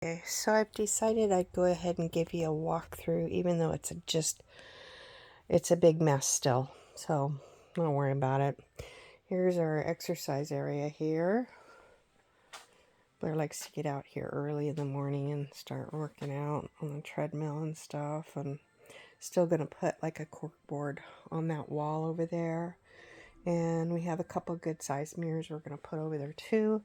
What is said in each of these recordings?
Okay, so I've decided I'd go ahead and give you a walkthrough, even though it's a big mess still. So don't worry about it. Here's our exercise area here. Blair likes to get out here early in the morning and start working out on the treadmill and stuff. And still gonna put like a cork board on that wall over there. And we have a couple good sized mirrors we're gonna put over there too.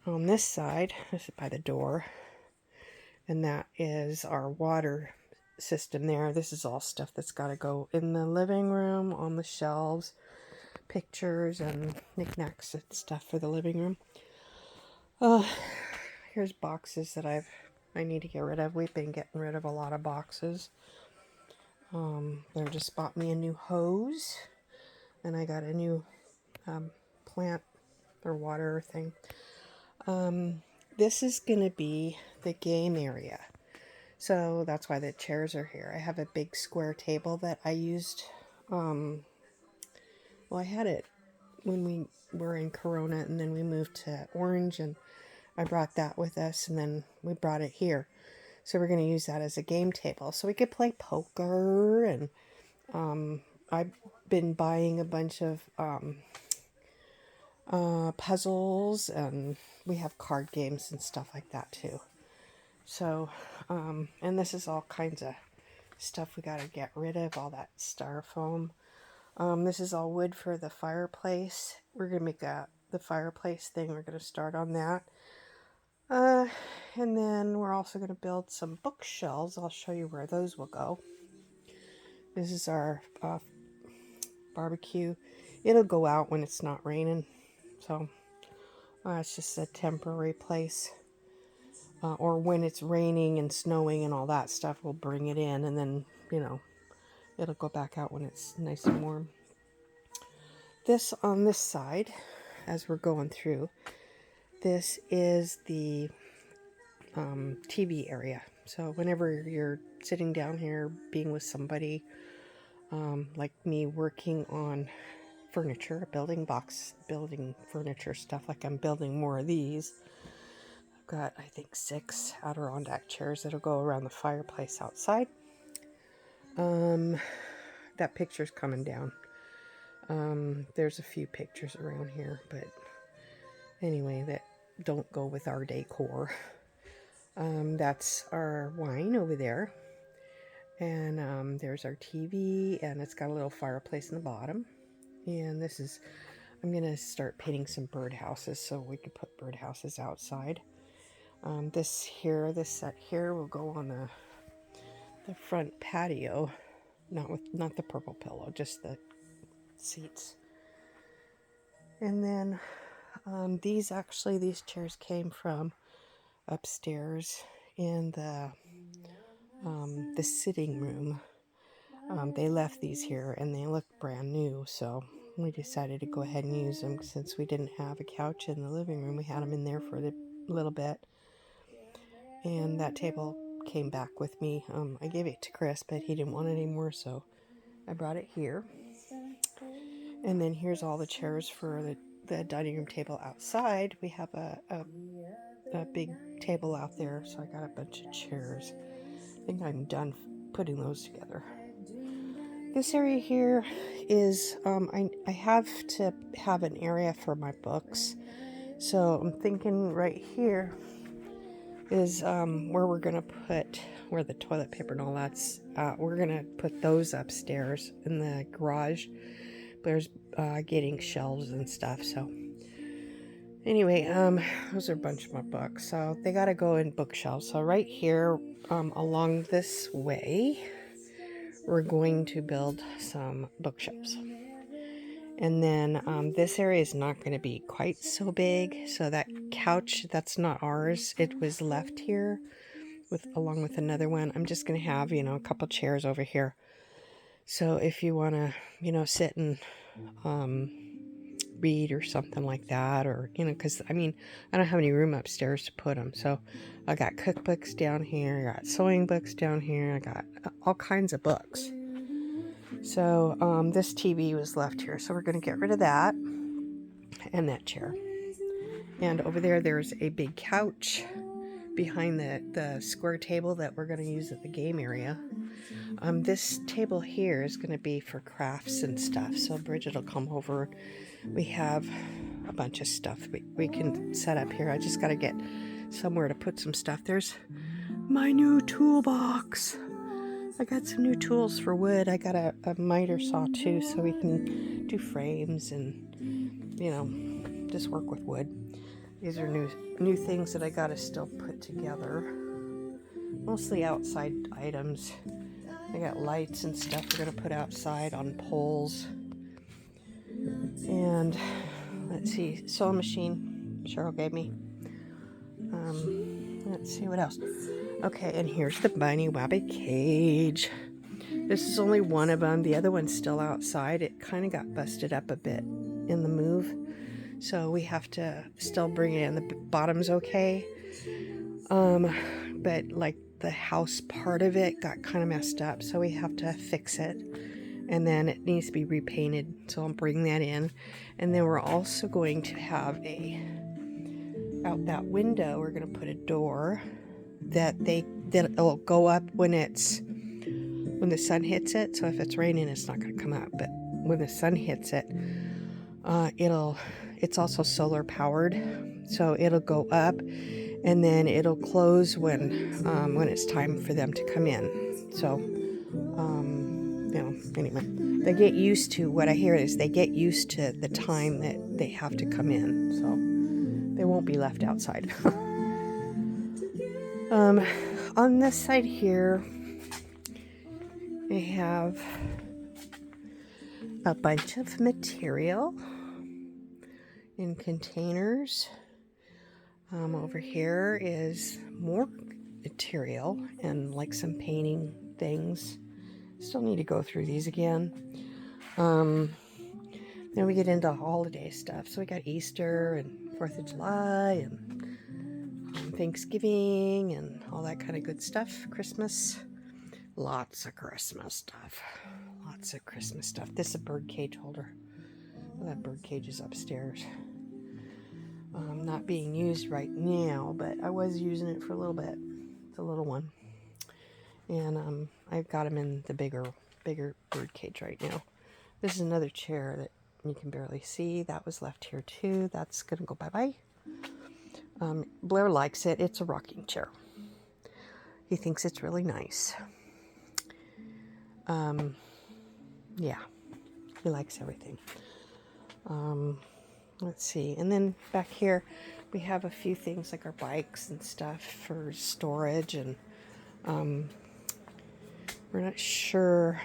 On this side, this is by the door. And that is our water system there. This is all stuff that's got to go in the living room, on the shelves, pictures and knickknacks and stuff for the living room. Here's boxes that I need to get rid of. We've been getting rid of a lot of boxes. They just bought me a new hose, and I got a new plant or water thing. This is going to be the game area. So that's why the chairs are here. I have a big square table that I used. Well, I had it when we were in Corona, and then we moved to Orange, and I brought that with us, and then we brought it here. So we're going to use that as a game table. So we could play poker, and I've been buying a bunch of puzzles, and we have card games and stuff like that too. So, and this is all kinds of stuff we got to get rid of, all that styrofoam. This is all wood for the fireplace. We're going to make the fireplace thing. We're going to start on that. And then we're also going to build some bookshelves. I'll show you where those will go. This is our barbecue. It'll go out when it's not raining. So it's just a temporary place. Or when it's raining and snowing and all that stuff, we'll bring it in, and then, it'll go back out when it's nice and warm. This on this side, as we're going through, this is the TV area. So whenever you're sitting down here being with somebody, like me, working on furniture, building furniture stuff, like I'm building more of these. I've got, I think, 6 Adirondack chairs that'll go around the fireplace outside. That picture's coming down. There's a few pictures around here, but anyway, that don't go with our decor. That's our wine over there. And there's our TV, and it's got a little fireplace in the bottom. And this is, I'm going to start painting some birdhouses so we can put birdhouses outside. This set here will go on the front patio. Not the purple pillow, just the seats. And then these chairs came from upstairs in the sitting room. They left these here and they look brand new, so we decided to go ahead and use them. Since we didn't have a couch in the living room, we had them in there for a little bit. And that table came back with me. I gave it to Chris, but he didn't want it anymore, so I brought it here. And then here's all the chairs for the dining room table outside. We have a big table out there, so I got a bunch of chairs. I think I'm done putting those together. This area here is, I have to have an area for my books. So I'm thinking right here is where we're going to put, where the toilet paper and all that's, we're going to put those upstairs in the garage. There's getting shelves and stuff, so anyway, those are a bunch of my books, so they got to go in bookshelves. So right here, along this way, we're going to build some bookshelves. And then this area is not going to be quite so big. So that couch, that's not ours. It was left here along with another one. I'm just going to have, a couple chairs over here. So if you want to, sit and read or something like that, or, because, I don't have any room upstairs to put them. So I got cookbooks down here. I got sewing books down here. I got all kinds of books. So this TV was left here, so we're going to get rid of that and that chair. And over there's a big couch behind the square table that we're going to use at the game area. This table here is going to be for crafts and stuff, so Bridget will come over. We have a bunch of stuff we can set up here. I just got to get somewhere to put some stuff. There's my new toolbox. I got some new tools for wood. I got a miter saw too, so we can do frames and, you know, just work with wood. These are new things that I got to still put together. Mostly outside items. I got lights and stuff we're going to put outside on poles. And let's see, sewing machine Cheryl gave me. Let's see what else. Okay, and here's the bunny wabbit cage. This is only one of them. The other one's still outside. It kind of got busted up a bit in the move, so we have to still bring it in. The bottom's okay, but like the house part of it got kind of messed up, so we have to fix it, and then it needs to be repainted, so I'll bring that in. And then we're also going to have out that window we're going to put a door that'll go up when the sun hits it. So if it's raining, it's not going to come up, but when the sun hits it, it's also solar powered, so it'll go up and then it'll close when it's time for them to come in. So anyway, they get used to, what I hear is they get used to the time that they have to come in, so they won't be left outside. On this side here, we have a bunch of material in containers. Over here is more material and like some painting things. Still need to go through these again. Then we get into holiday stuff. So we got Easter and 4th of July and Thanksgiving and all that kind of good stuff. Christmas. Lots of Christmas stuff. Lots of Christmas stuff. This is a bird cage holder. Well, that bird cage is upstairs. Not being used right now, but I was using it for a little bit. It's a little one. And I've got him in the bigger bird cage right now. This is another chair that you can barely see. That was left here too. That's going to go bye-bye. Blair likes it. It's a rocking chair. He thinks it's really nice. Yeah, he likes everything. Let's see. And then back here, we have a few things like our bikes and stuff for storage. And we're not sure.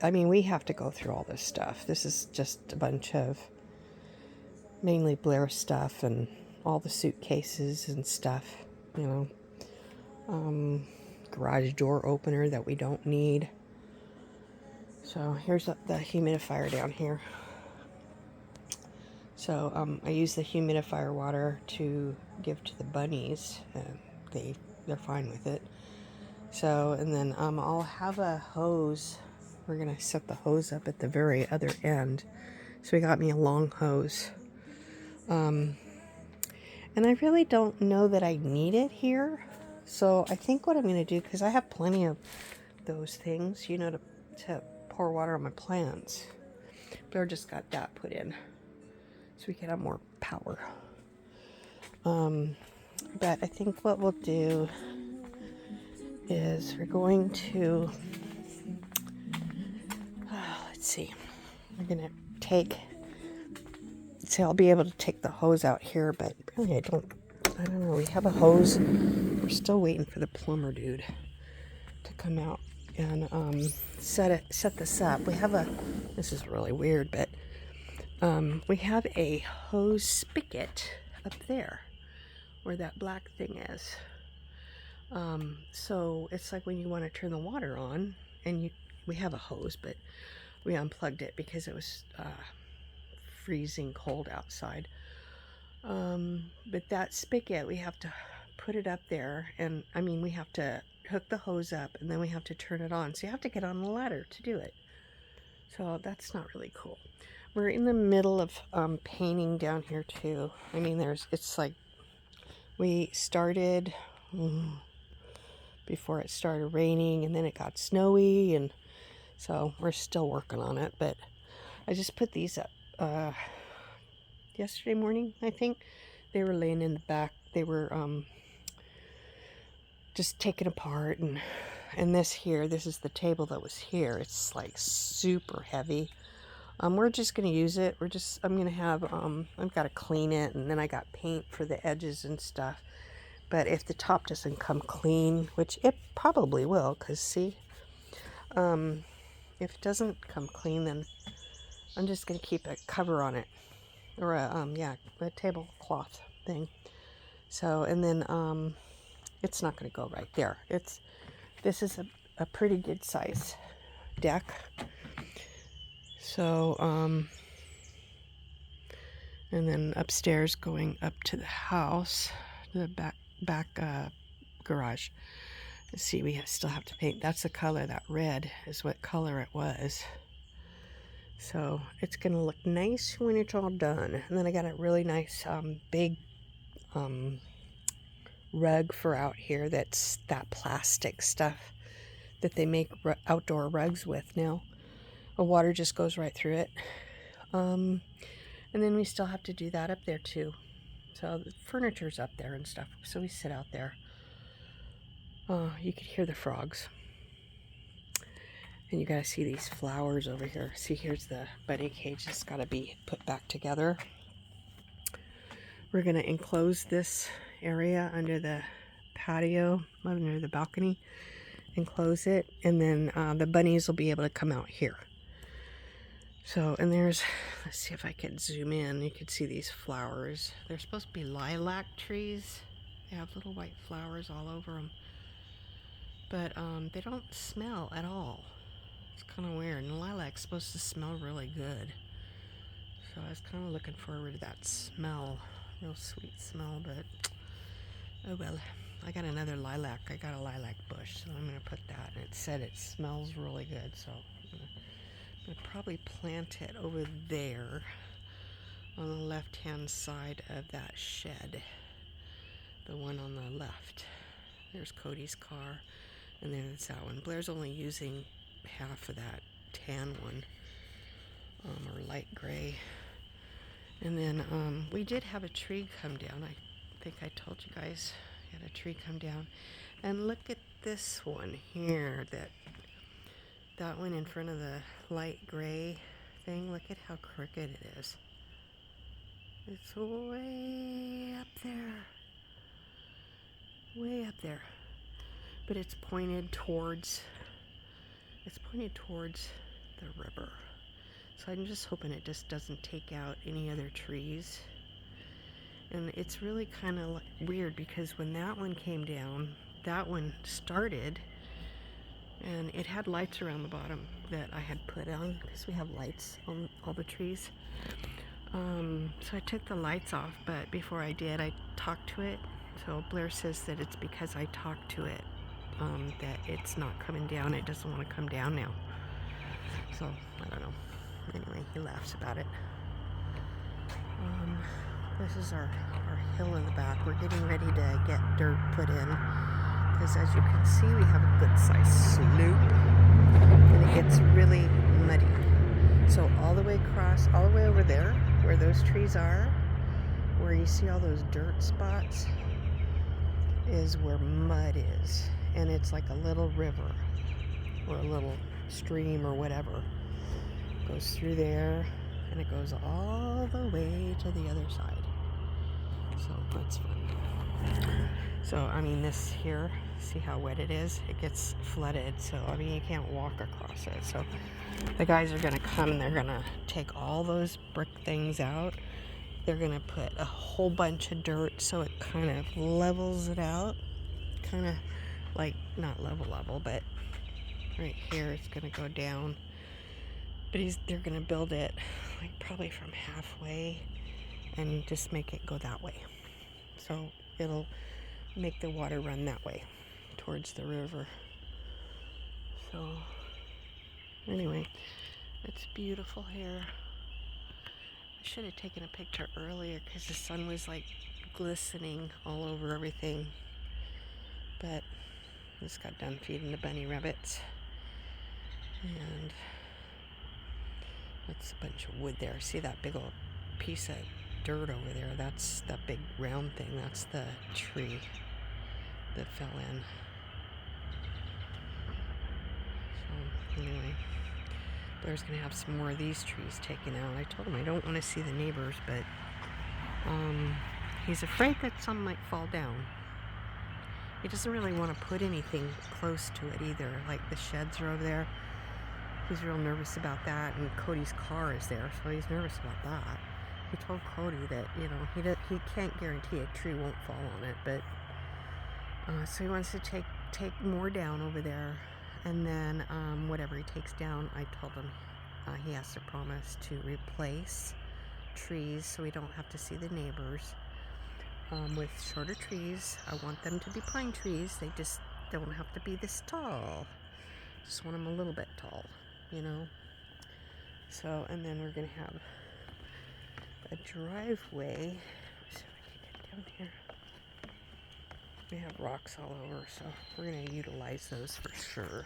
I mean, we have to go through all this stuff. This is just a bunch of mainly Blair stuff and all the suitcases and stuff, you know. Garage door opener that we don't need. So here's the humidifier down here. So I use the humidifier water to give to the bunnies, and they're fine with it. So, and then I'll have a hose. We're gonna set the hose up at the very other end. So we got me a long hose. And I really don't know that I need it here. So I think what I'm gonna do, because I have plenty of those things, you know, to pour water on my plants. Blair just got that put in, so we can have more power. But I think what we'll do is we're going to, let's see, we're going to see, I'll be able to take the hose out here, but really I don't know, we have a hose. We're still waiting for the plumber dude to come out and set this up. We have this is really weird, but we have a hose spigot up there where that black thing is. So it's like when you want to turn the water on, and we have a hose, but we unplugged it because it was freezing cold outside. But that spigot, we have to put it up there, and I mean, we have to hook the hose up, and then we have to turn it on. So you have to get on the ladder to do it. So that's not really cool. We're in the middle of painting down here too. I mean, it's like we started before it started raining, and then it got snowy, and so we're still working on it. But I just put these up yesterday morning, I think. They were laying in the back. They were just taken apart, and this is the table that was here. It's like super heavy. We're just going to use it. I'm going to have, I've got to clean it, and then I got paint for the edges and stuff. But if the top doesn't come clean, which it probably will, because see, if it doesn't come clean, then I'm just going to keep a cover on it, or a tablecloth thing. So, and then it's not going to go right there. This is a pretty good size deck. So, and then upstairs going up to the house, the back garage. Let's see, we still have to paint. That's the color. That red is what color it was. So it's going to look nice when it's all done. And then I got a really nice big rug for out here. That's that plastic stuff that they make outdoor rugs with now. The water just goes right through it. And then we still have to do that up there too. So the furniture's up there and stuff. So we sit out there. You could hear the frogs. And you gotta see these flowers over here. See, here's the bunny cage that's gotta be put back together. We're gonna enclose this area under the patio, under the balcony, enclose it, and then the bunnies will be able to come out here. So, and let's see if I can zoom in. You can see these flowers. They're supposed to be lilac trees. They have little white flowers all over them. But they don't smell at all. It's kind of weird. And lilac's supposed to smell really good. So I was kind of looking forward to that smell. Real sweet smell, but oh well. I got another lilac. I got a lilac bush, so I'm going to put that. And it said it smells really good, so I'm going to probably plant it over there on the left-hand side of that shed. The one on the left. There's Cody's car, and then it's that one. Blair's only using half of that tan one, or light gray. And then we did have a tree come down. I think I told you guys we had a tree come down. And look at this one here, that one in front of the light gray thing. Look at how crooked it is. It's way up there. Way up there. But it's pointed towards the river. So I'm just hoping it just doesn't take out any other trees. And it's really kind of weird because when that one came down, that one started, and it had lights around the bottom that I had put on because we have lights on all the trees. So I took the lights off, but before I did, I talked to it. So Blair says that it's because I talked to it, that it's not coming down. It doesn't want to come down now. So I don't know. Anyway, he laughs about it. This is our hill in the back. We're getting ready to get dirt put in because, as you can see, we have a good sized slope, and it gets really muddy. So all the way across, all the way over there where those trees are, where you see all those dirt spots, is where mud is, and it's like a little river or a little stream or whatever. It goes through there, and it goes all the way to the other side. So that's fun. So I mean, this here, see how wet it is? It gets flooded, so I mean you can't walk across it. So the guys are gonna come and they're gonna take all those brick things out. They're gonna put a whole bunch of dirt so it kind of levels it out. Kind of like, not level, but right here it's gonna go down. But they're gonna build it like probably from halfway and just make it go that way. So it'll make the water run that way towards the river. So anyway, it's beautiful here. I should have taken a picture earlier because the sun was like glistening all over everything. But just got done feeding the bunny rabbits. And that's a bunch of wood there. See that big old piece of dirt over there? That's that big round thing. That's the tree that fell in. So anyway, Blair's gonna have some more of these trees taken out. I told him I don't want to see the neighbors, but he's afraid that some might fall down. He doesn't really want to put anything close to it either. Like the sheds are over there. He's real nervous about that, and Cody's car is there, so he's nervous about that. He told Cody that, you know, he can't guarantee a tree won't fall on it, but so he wants to take more down over there, and then whatever he takes down, I told him he has to promise to replace trees so we don't have to see the neighbors with shorter trees. I want them to be pine trees. They just don't have to be this tall. Just want them a little bit tall, you know. So, and then we're gonna have a driveway. So I can get down here. We have rocks all over, so we're gonna utilize those for sure.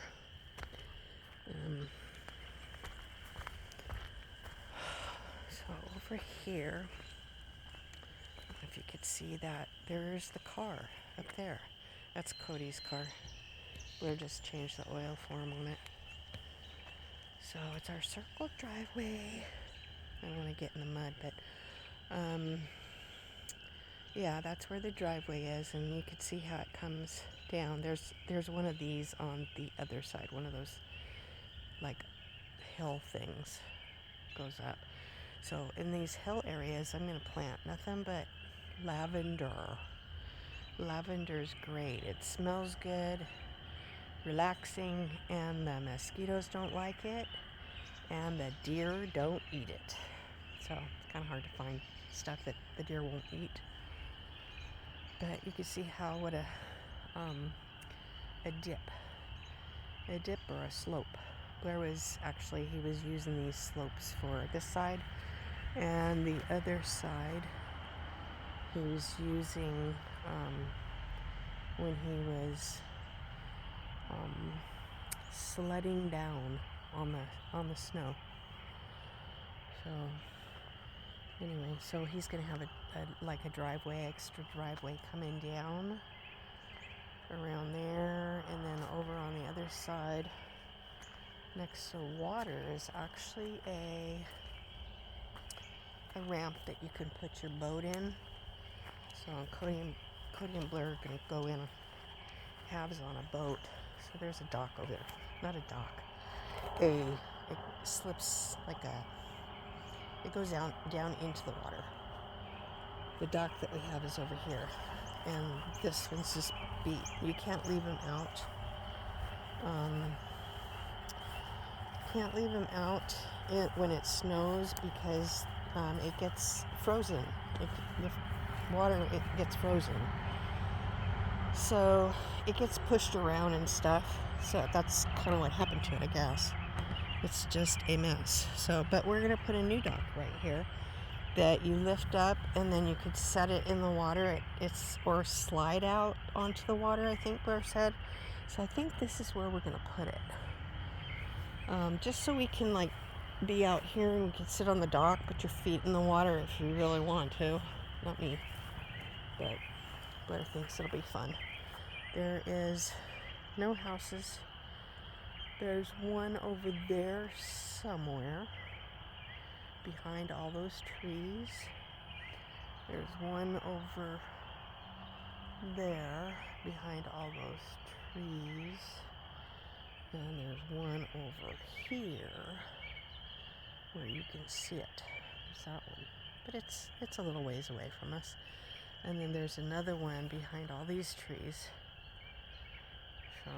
So over here, I don't know if you could see that, there's the car up there. That's Cody's car. Blair just changed the oil for him on it. So it's our circle driveway. I don't want to get in the mud, but yeah, that's where the driveway is, and you can see how it comes down. There's one of these on the other side, one of those like hill things goes up. So in these hill areas, I'm going to plant nothing but lavender. Lavender's great. It smells good, relaxing, and the mosquitoes don't like it, and the deer don't eat it. So it's kind of hard to find stuff that the deer won't eat. But you can see how what a dip or a slope. Blair was actually, he was using these slopes for this side, and the other side he was using when he was sledding down on the snow. So anyway, so he's gonna have a driveway, extra driveway coming down around there, and then over on the other side next to water is actually a ramp that you can put your boat in. So Cody and Blair are gonna go in halves on a boat. So there's a dock over there. Not a dock. It slips it goes down into the water. The dock that we have is over here, and this one's just beat. You can't leave them out. Can't leave them out when it snows because it gets frozen. The water gets frozen, so it gets pushed around and stuff. So that's kind of what happened to it, I guess. It's just a mess. So, but we're gonna put a new dock right here that you lift up, and then you could set it in the water. Or slide out onto the water, I think Blair said. So I think this is where we're gonna put it. Just so we can like be out here and you can sit on the dock, put your feet in the water if you really want to. Not me, but Blair thinks it'll be fun. There is no houses. There's one over there somewhere behind all those trees. There's one over there behind all those trees. And there's one over here where you can see it. There's that one. But it's a little ways away from us. And then there's another one behind all these trees. So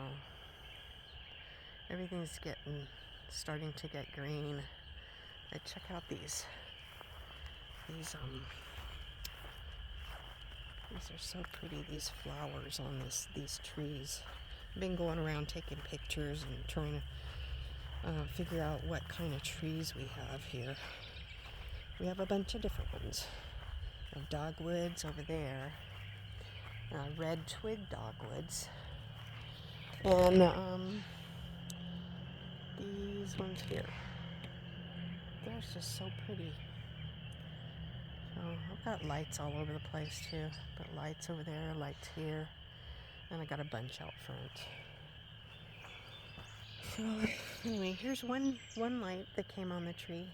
everything's starting to get green. And check out these are so pretty, these flowers on these trees. I've been going around taking pictures and trying to figure out what kind of trees we have here. We have a bunch of different ones. We have dogwoods over there, red twig dogwoods. And these ones here, they're just so pretty. So I've got lights all over the place too. Got lights over there, lights here, and I got a bunch out front. So anyway, here's one light that came on the tree.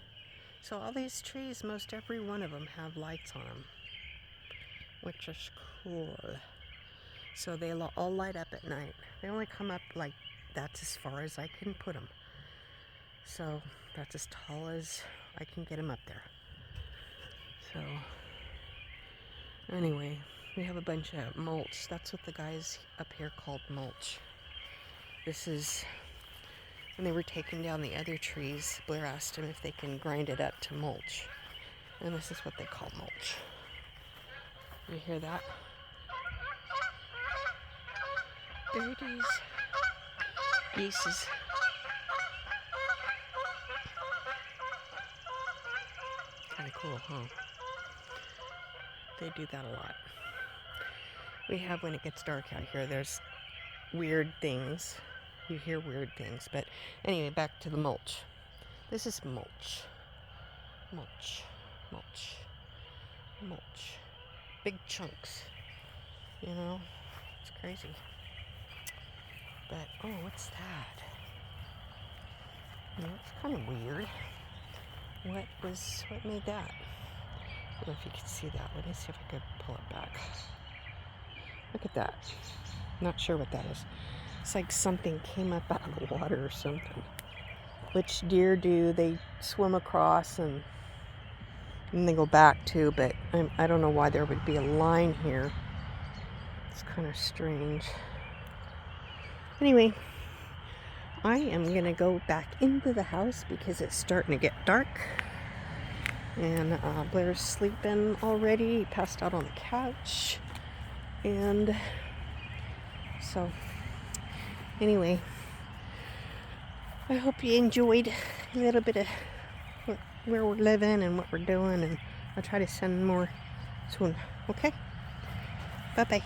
So all these trees, most every one of them have lights on them, which is cool. So they all light up at night. They only come up like that's as far as I can put them. So that's as tall as I can get them up there. So anyway, we have a bunch of mulch. That's what the guys up here called mulch. This is when they were taking down the other trees. Blair asked them if they can grind it up to mulch. And this is what they call mulch. You hear that? Birdies. Geese. Kind of cool, huh? They do that a lot. We have, when it gets dark out here, there's weird things. You hear weird things. But anyway, back to the mulch. This is mulch. Mulch. Mulch. Mulch. Big chunks. You know? It's crazy. But, oh, what's that? You know, it's kind of weird. What made that? I don't know if you can see that. Let me see if I could pull it back. Look at that. Not sure what that is. It's like something came up out of the water or something. Which deer do. They swim across and they go back too, but I don't know why there would be a line here. It's kind of strange. Anyway, I am going to go back into the house because it's starting to get dark. And Blair's sleeping already. He passed out on the couch. And so, anyway, I hope you enjoyed a little bit of where we're living and what we're doing. And I'll try to send more soon. Okay? Bye-bye.